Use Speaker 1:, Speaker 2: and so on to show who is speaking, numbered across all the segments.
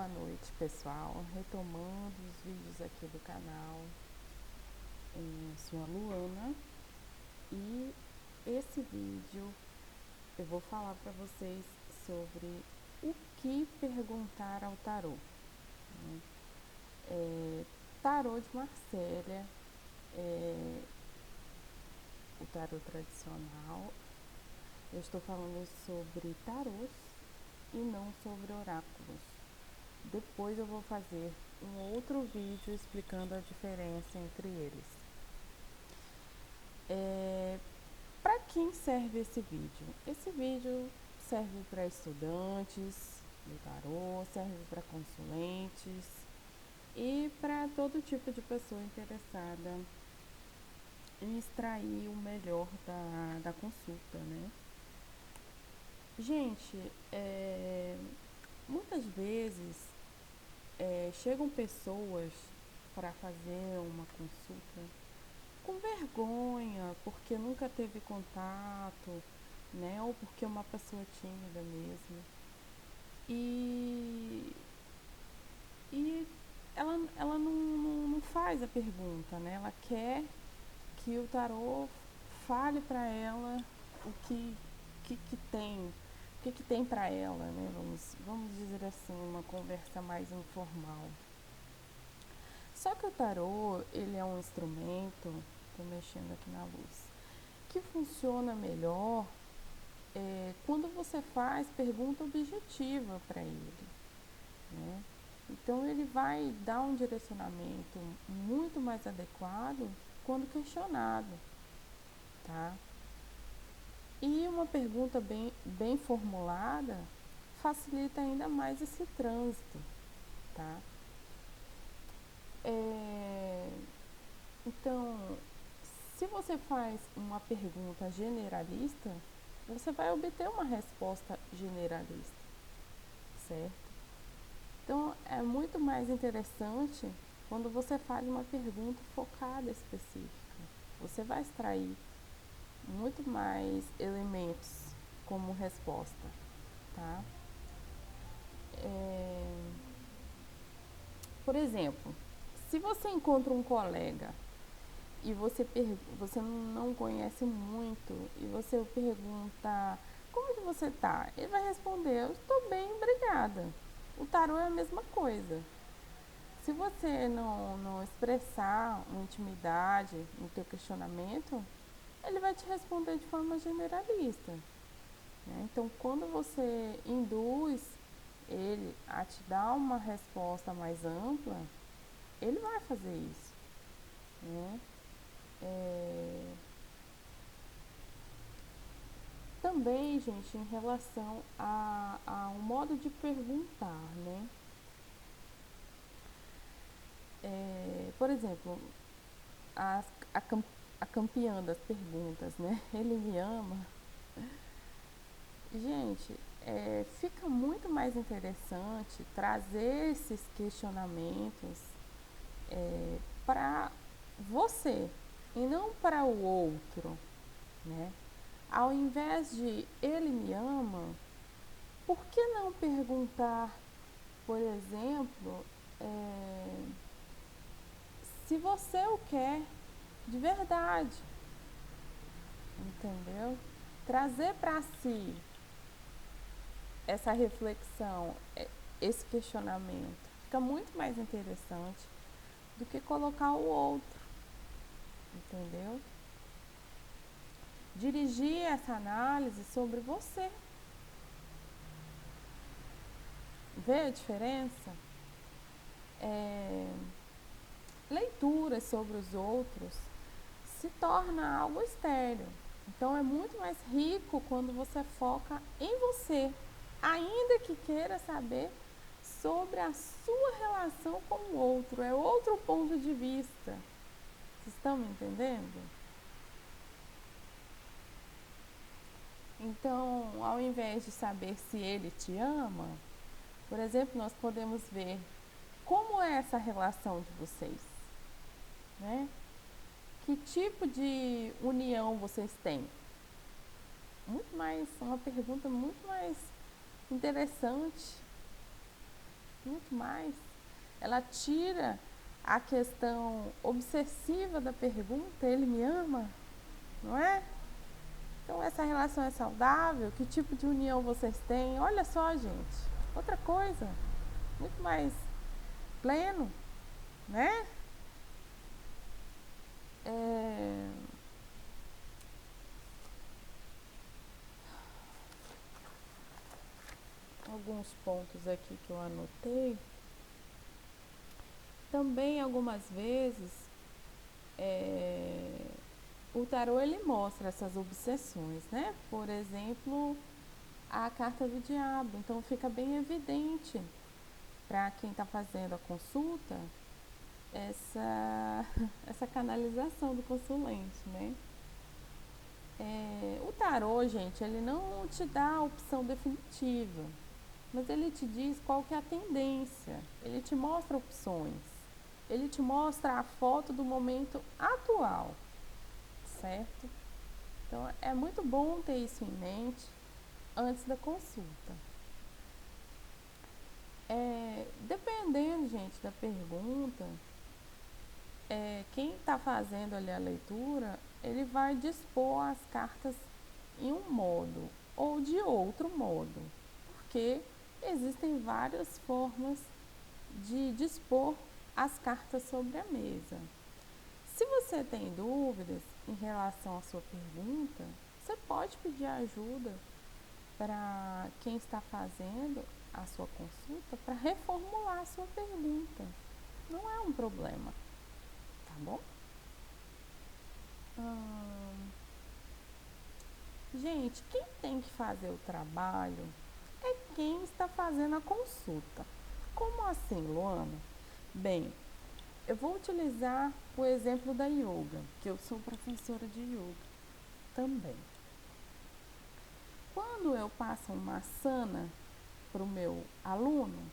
Speaker 1: Boa noite, pessoal. Retomando os vídeos aqui do canal. Eu sou a Luana e esse vídeo eu vou falar para vocês sobre o que perguntar ao tarô. Tarô de Marcélia, o tarô tradicional. Eu estou falando sobre tarôs e não sobre oráculos. Depois eu vou fazer um outro vídeo explicando a diferença entre eles. Para quem serve esse vídeo? Esse vídeo serve para estudantes do tarô, serve para consulentes e para todo tipo de pessoa interessada em extrair o melhor da consulta, né? Gente, muitas vezes chegam pessoas para fazer uma consulta com vergonha, porque nunca teve contato, né? Ou porque é uma pessoa tímida mesmo. E ela não faz a pergunta, né? Ela quer que o tarô fale para ela o que tem, o que tem para ela, né? Vamos dizer assim, uma conversa mais informal. Só que o tarô, ele é um instrumento, estou mexendo aqui na luz, que funciona melhor quando você faz pergunta objetiva para ele, né? Então ele vai dar um direcionamento muito mais adequado quando questionado, tá? E uma pergunta bem formulada facilita ainda mais esse trânsito, tá? Então, se você faz uma pergunta generalista, você vai obter uma resposta generalista, certo? Então, é muito mais interessante quando você faz uma pergunta focada específica. Você vai extrair muito mais elementos como resposta, tá? Por exemplo, se você encontra um colega e você não conhece muito e você pergunta: como que você tá? Ele vai responder: eu estou bem, obrigada. O tarô é a mesma coisa. Se você não expressar uma intimidade no teu questionamento, ele vai te responder de forma generalista, né? Então, quando você induz ele a te dar uma resposta mais ampla, ele vai fazer isso, né? Também, gente, em relação ao modo de perguntar, né? Por exemplo, a, a, a campeã das perguntas, né? Ele me ama. Gente, fica muito mais interessante trazer esses questionamentos para você e não para o outro, né? Ao invés de ele me ama, por que não perguntar, por exemplo, se você o quer de verdade, entendeu? Trazer para si essa reflexão, esse questionamento, fica muito mais interessante do que colocar o outro, entendeu? Dirigir essa análise sobre você. Vê a diferença? Leituras sobre os outros se torna algo estéril. Então é muito mais rico quando você foca em você, ainda que queira saber sobre a sua relação com o outro. É outro ponto de vista. Vocês estão me entendendo? Então, ao invés de saber se ele te ama, por exemplo, nós podemos ver como é essa relação de vocês, né? Que tipo de união vocês têm? Uma pergunta muito mais interessante, muito mais. Ela tira a questão obsessiva da pergunta, ele me ama, não é? Então essa relação é saudável? Que tipo de união vocês têm? Olha só, gente, outra coisa, muito mais pleno, né? Alguns pontos aqui que eu anotei. Também algumas vezes o tarô ele mostra essas obsessões, né? Por exemplo, a carta do diabo. Então fica bem evidente para quem está fazendo a consulta essa, essa canalização do consulente, né? O tarô, gente, ele não te dá a opção definitiva, mas ele te diz qual que é a tendência, ele te mostra opções, ele te mostra a foto do momento atual, certo? Então é muito bom ter isso em mente antes da consulta. Dependendo, gente, da pergunta, quem está fazendo ali a leitura, ele vai dispor as cartas em um modo ou de outro modo, porque existem várias formas de dispor as cartas sobre a mesa. Se você tem dúvidas em relação à sua pergunta, você pode pedir ajuda para quem está fazendo a sua consulta para reformular a sua pergunta. Não é um problema, tá bom? Gente, quem tem que fazer o trabalho é quem está fazendo a consulta. Como assim, Luana? Bem, eu vou utilizar o exemplo da yoga, que eu sou professora de yoga também. Quando eu passo uma asana para o meu aluno,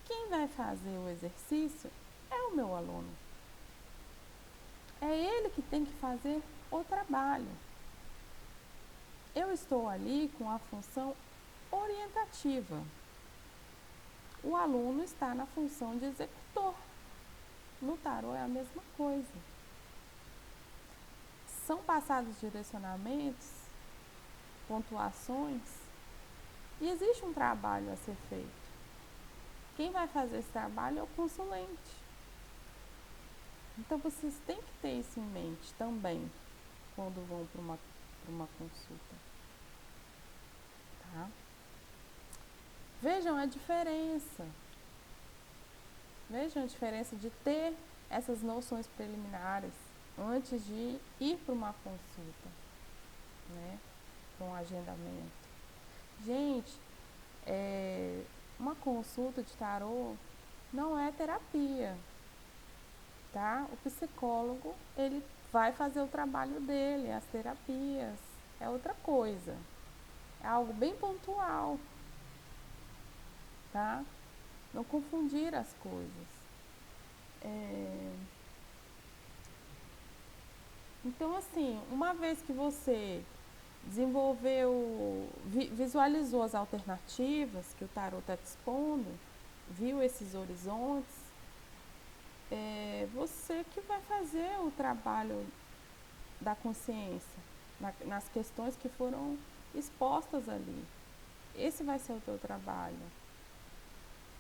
Speaker 1: quem vai fazer o exercício é o meu aluno. É ele que tem que fazer o trabalho. Eu estou ali com a função orientativa. O aluno está na função de executor. No tarô é a mesma coisa. São passados direcionamentos, pontuações, e existe um trabalho a ser feito. Quem vai fazer esse trabalho é o consulente. Então vocês têm que ter isso em mente também quando vão para uma consulta. Tá? Vejam a diferença. Vejam a diferença de ter essas noções preliminares antes de ir para uma consulta, né? Para um agendamento. Gente, uma consulta de tarô não é terapia, tá? O psicólogo, ele vai fazer o trabalho dele, as terapias é outra coisa, é algo bem pontual, tá? Não confundir as coisas. Então, assim, uma vez que você visualizou as alternativas que o tarô está expondo, viu esses horizontes, você que vai fazer o trabalho da consciência, nas questões que foram expostas ali. Esse vai ser o teu trabalho.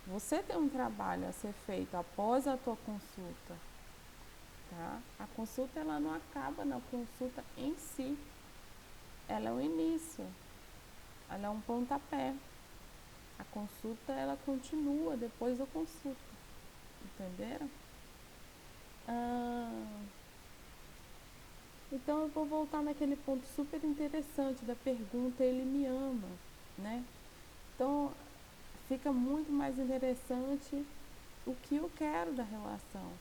Speaker 1: Você tem um trabalho a ser feito após a tua consulta, tá? A consulta ela não acaba na consulta em si, ela é o início, ela é um pontapé. A consulta ela continua depois da consulta, entenderam? Então eu vou voltar naquele ponto super interessante da pergunta ele me ama, né? Então fica muito mais interessante o que eu quero da relação.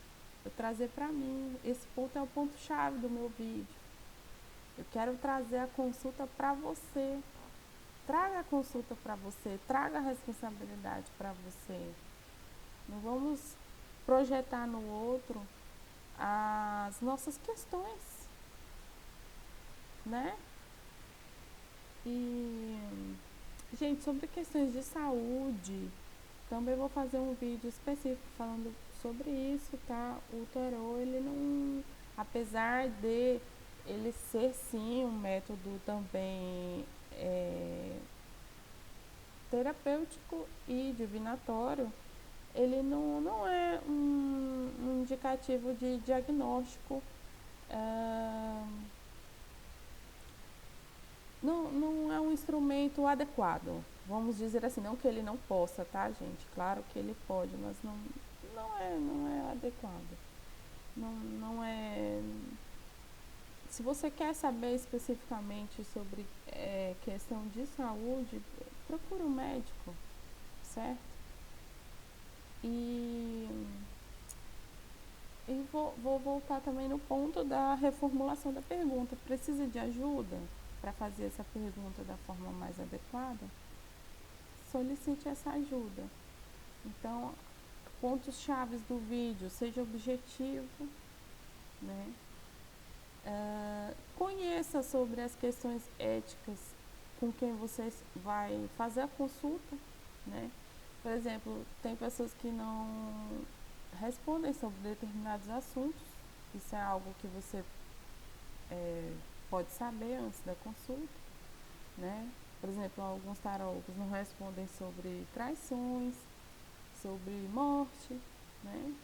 Speaker 1: Eu trazer para mim, esse ponto é o ponto chave do meu vídeo. Eu quero trazer a consulta para você. Traga a consulta para você, traga a responsabilidade para você. Não vamos projetar no outro as nossas questões, né? E, gente, sobre questões de saúde, Também vou fazer um vídeo específico falando sobre isso, tá? O tarô, ele não, apesar de ele ser sim um método também terapêutico e divinatório, ele não é um indicativo de diagnóstico, não é um instrumento adequado. Vamos dizer assim, não que ele não possa, tá, gente? Claro que ele pode, mas não é adequado. Não é. Se você quer saber especificamente sobre questão de saúde, procure um médico, certo? E vou voltar também no ponto da reformulação da pergunta. Precisa de ajuda para fazer essa pergunta da forma mais adequada? Solicite essa ajuda. Então, pontos chaves do vídeo: seja objetivo, né? Conheça sobre as questões éticas com quem você vai fazer a consulta, né? Por exemplo, tem pessoas que não respondem sobre determinados assuntos. Isso é algo que você pode saber antes da consulta, né? Por exemplo, alguns tarólogos não respondem sobre traições, sobre morte, né?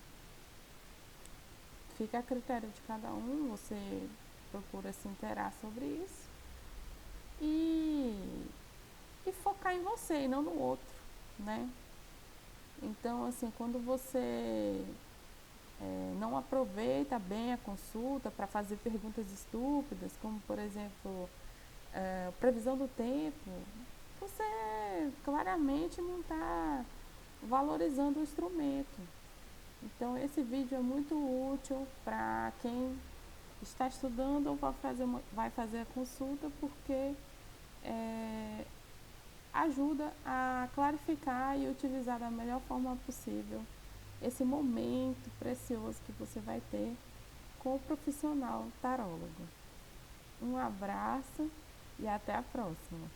Speaker 1: Fica a critério de cada um, você procura se inteirar sobre isso e focar em você e não no outro, né? Então, assim, quando você não aproveita bem a consulta para fazer perguntas estúpidas, como, por exemplo, previsão do tempo, você claramente não está valorizando o instrumento. Então, esse vídeo é muito útil para quem está estudando ou vai fazer a consulta, porque ajuda a clarificar e utilizar da melhor forma possível esse momento precioso que você vai ter com o profissional tarólogo. Um abraço e até a próxima!